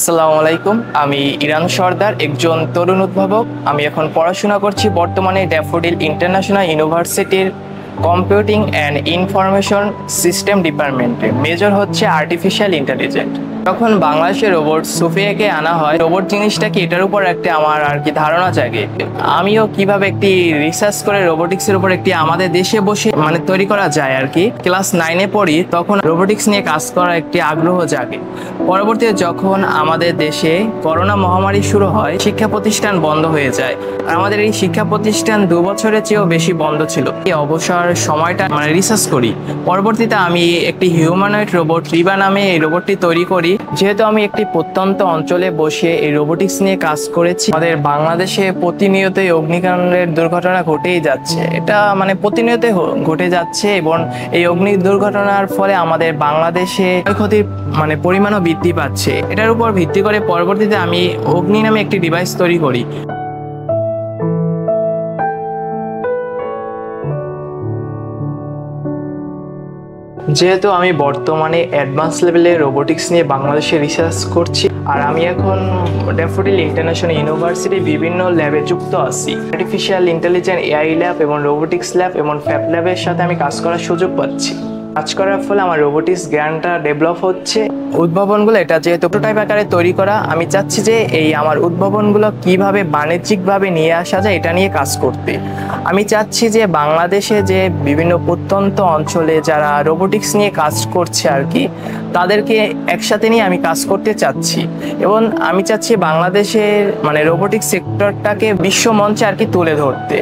আসসালামু আলাইকুম। আমি ইরান সর্দার, একজন তরুণ উদ্ভাবক। আমি এখন পড়াশোনা করছি বর্তমানে ড্যাফোডিল ইন্টারন্যাশনাল ইউনিভার্সিটির কম্পিউটিং অ্যান্ড ইনফরমেশন সিস্টেম ডিপার্টমেন্টে। মেজর হচ্ছে আর্টিফিশিয়াল ইন্টেলিজেন্স। যখন বাংলাদেশে রোবট সোফিয়াকে আনা হয়, রোবট জিনিসটা কি এটার উপর একটা আমার ধারণা জাগে। আমিও কিভাবে একটি রিসার্চ করে রোবোটিক্সের উপর একটি আমাদের দেশে বসে তৈরি করা যায় ক্লাস 9-এ পড়ি, তখন রোবোটিক্স নিয়ে কাজ করার একটি আগ্রহ জাগে। পরবর্তীতে যখন আমাদের দেশে করোনা মহামারী শুরু হয়, শিক্ষা প্রতিষ্ঠান বন্ধ হয়ে যায়। আর আমাদের এই শিক্ষা প্রতিষ্ঠান 2 বছরের চেয়েও বেশি বন্ধ ছিল। এই অবসর সময়টা রিসার্চ করি। পরবর্তীতে আমি একটি হিউম্যানয়েড রোবট রিবা নামে এই রোবটটি তৈরি করি। যেহেতু আমি একটি প্রত্যন্ত অঞ্চলে বসে এই রোবোটিক্স নিয়ে কাজ করেছি, আমাদের বাংলাদেশে প্রতিনিয়তই অগ্নিকাণ্ডের দুর্ঘটনা ঘটেই যাচ্ছে। এটা প্রতিনিয়তই ঘটে যাচ্ছে এবং এই অগ্নি দুর্ঘটনার ফলে আমাদের বাংলাদেশে ক্ষয়ক্ষতির পরিমাণও বৃদ্ধি পাচ্ছে। এটার উপর ভিত্তি করে পরবর্তীতে আমি অগ্নি নামে একটি ডিভাইস তৈরি করি। যেহেতু আমি বর্তমানে অ্যাডভান্স লেভেলে রোবোটিক্স নিয়ে বাংলাদেশে রিসার্চ করছি, আর আমি এখন ড্যাফোডিল ইন্টারন্যাশনাল ইউনিভার্সিটির বিভিন্ন ল্যাবে যুক্ত আছি। আর্টিফিশিয়াল ইন্টেলিজেন্স, এআই ল্যাব এবং রোবোটিক্স ল্যাব এবং ফ্যাব ল্যাবের সাথে আমি কাজ করার সুযোগ পাচ্ছি। কাজ করার ফলে আমার রোবোটিক্স জ্ঞানটা ডেভেলপ হচ্ছে। উদ্ভাবনগুলো এটা যেহেতু প্রোটোটাইপ আকারে তৈরি করা, আমি চাচ্ছি যে এই আমার উদ্ভাবনগুলো কিভাবে বাণিজ্যিকভাবে নিয়ে আসা যায় এটা নিয়ে কাজ করতে। আমি চাচ্ছি যে বাংলাদেশে যে বিভিন্ন প্রত্যন্ত অঞ্চলে যারা রোবোটিক্স নিয়ে কাজ করছে তাদেরকে একসাথে নিয়ে আমি কাজ করতে চাচ্ছি। এবং আমি চাচ্ছি বাংলাদেশের রোবোটিক্স সেক্টরটাকে বিশ্ব মঞ্চে তুলে ধরতে।